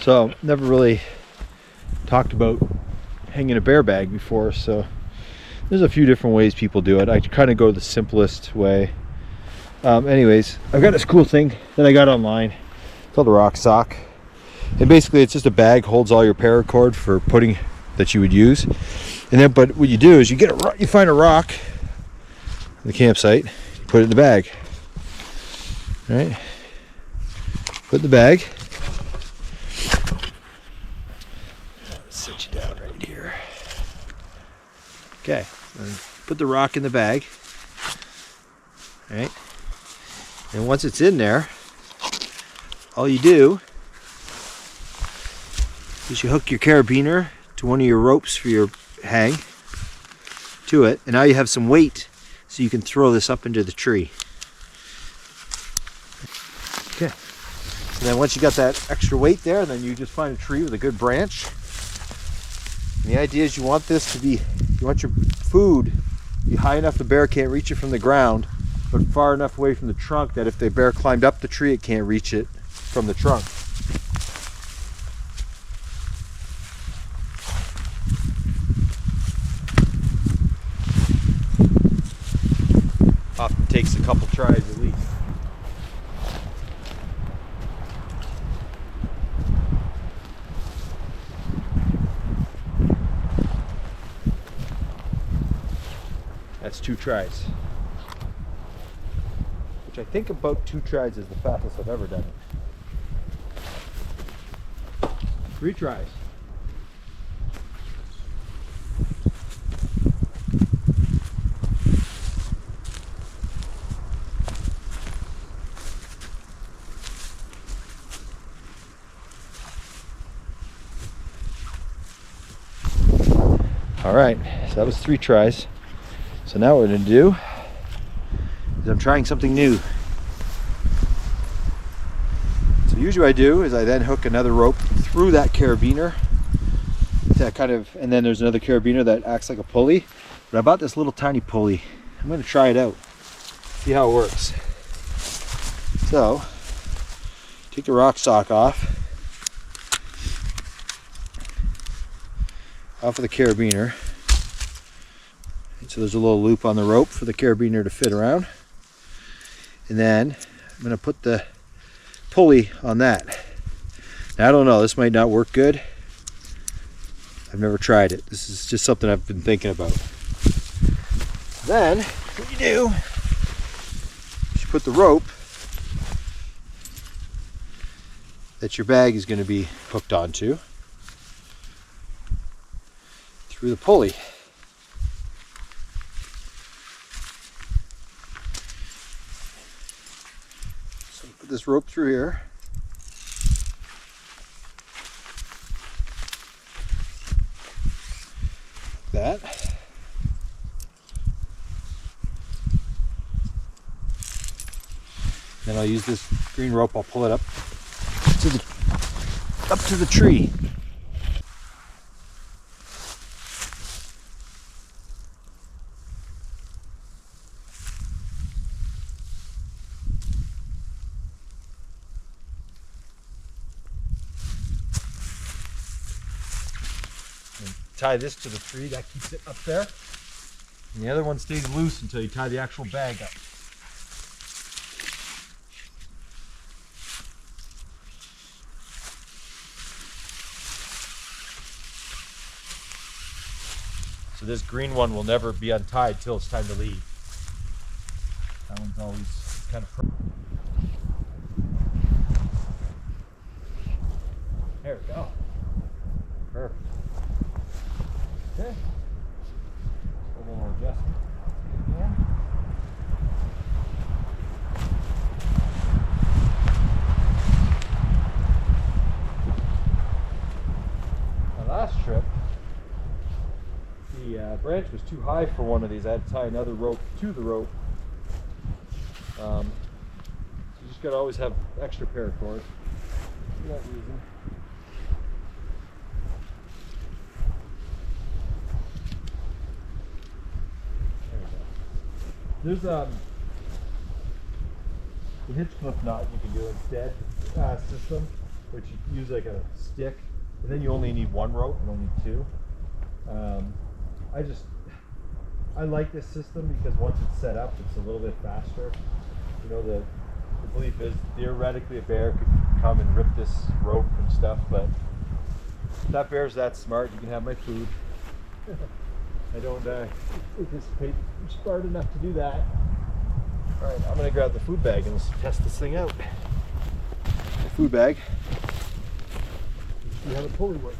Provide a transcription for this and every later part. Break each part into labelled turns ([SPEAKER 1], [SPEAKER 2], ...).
[SPEAKER 1] So never really talked about hanging a bear bag before, so there's a few different ways people do it. I kind of go the simplest way. Anyways, I've got this cool thing that I got online called a rock sock, and basically it's just a bag, holds all your paracord for putting that you would use. And then, but what you do is you find a rock in the campsite, you put it in the bag. All right, put it in the bag. Sit you down right here. Okay, and put the rock in the bag. All right, and once it's in there, all you do is you hook your carabiner to one of your ropes for your hang to it, and now you have some weight so you can throw this up into the tree. Okay, and then once you got that extra weight there, then you just find a tree with a good branch. And the idea is you want this to be, you want your food to be high enough the bear can't reach it from the ground, but far enough away from the trunk that if the bear climbed up the tree, it can't reach it from the trunk. Often takes a couple tries at least. That's 2 tries. Which I think about 2 tries is the fastest I've ever done it. 3 tries. All right, so that was 3 tries. So now what we're gonna do is I'm trying something new. So usually what I do is I then hook another rope through that carabiner, that kind of, and then there's another carabiner that acts like a pulley. But I bought this little tiny pulley. I'm gonna try it out, see how it works. So take the rock sock off of the carabiner. So there's a little loop on the rope for the carabiner to fit around. And then I'm going to put the pulley on that. Now I don't know, this might not work good. I've never tried it. This is just something I've been thinking about. Then what you do is you put the rope that your bag is going to be hooked onto through the pulley. So put this rope through here. Like that. Then I'll use this green rope, I'll pull it up to the tree. Tie this to the tree, that keeps it up there. And the other one stays loose until you tie the actual bag up. So this green one will never be untied till it's time to leave. That one's always kind of there we go. Perfect. Okay. A little more adjustment. Again. My last trip, the branch was too high for one of these. I had to tie another rope to the rope. So you just got to always have extra paracord for that reason. There's the hitch clip knot you can do instead system. which you use like a stick, and then you only need one rope and only two. I like this system because once it's set up, it's a little bit faster. You know, the belief is theoretically a bear could come and rip this rope and stuff, but if that bear's that smart, you can have my food. I don't anticipate I'm smart enough to do that. All right, I'm gonna grab the food bag and let's test this thing out. The food bag. See how the pulley works.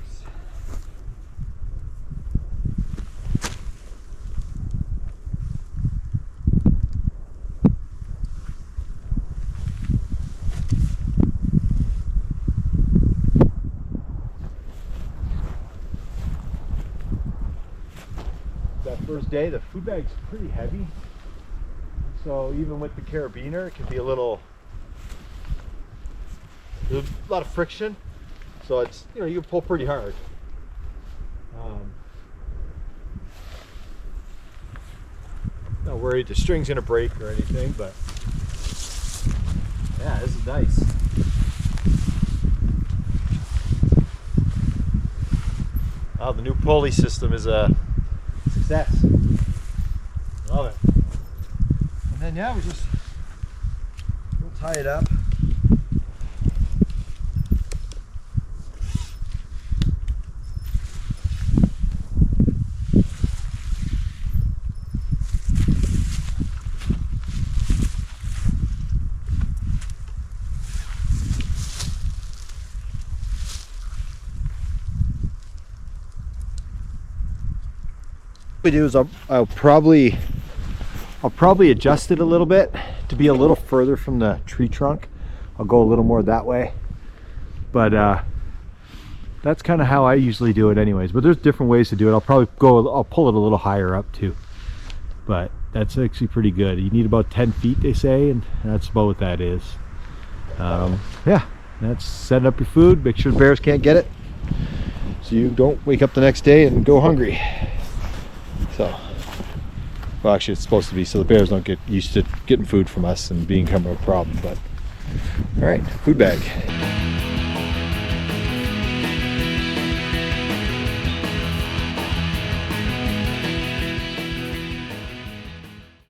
[SPEAKER 1] That first day, the food bag's pretty heavy. So even with the carabiner, it can be there's a lot of friction. So it's, you can pull pretty hard. Not worried the string's gonna break or anything, but yeah, this is nice. Oh, the new pulley system is a success. Love it. And then yeah, we'll tie it up. What we do is I'll probably adjust it a little bit to be a little further from the tree trunk. I'll go a little more that way, but that's kind of how I usually do it anyways. But there's different ways to do it. I'll pull it a little higher up too, but that's actually pretty good. You need about 10 feet, they say, and that's about what that is. Yeah, that's setting up your food. Make sure the bears can't get it, so you don't wake up the next day and go hungry. So, well, actually, it's supposed to be so the bears don't get used to getting food from us and become a problem. But all right, food bag.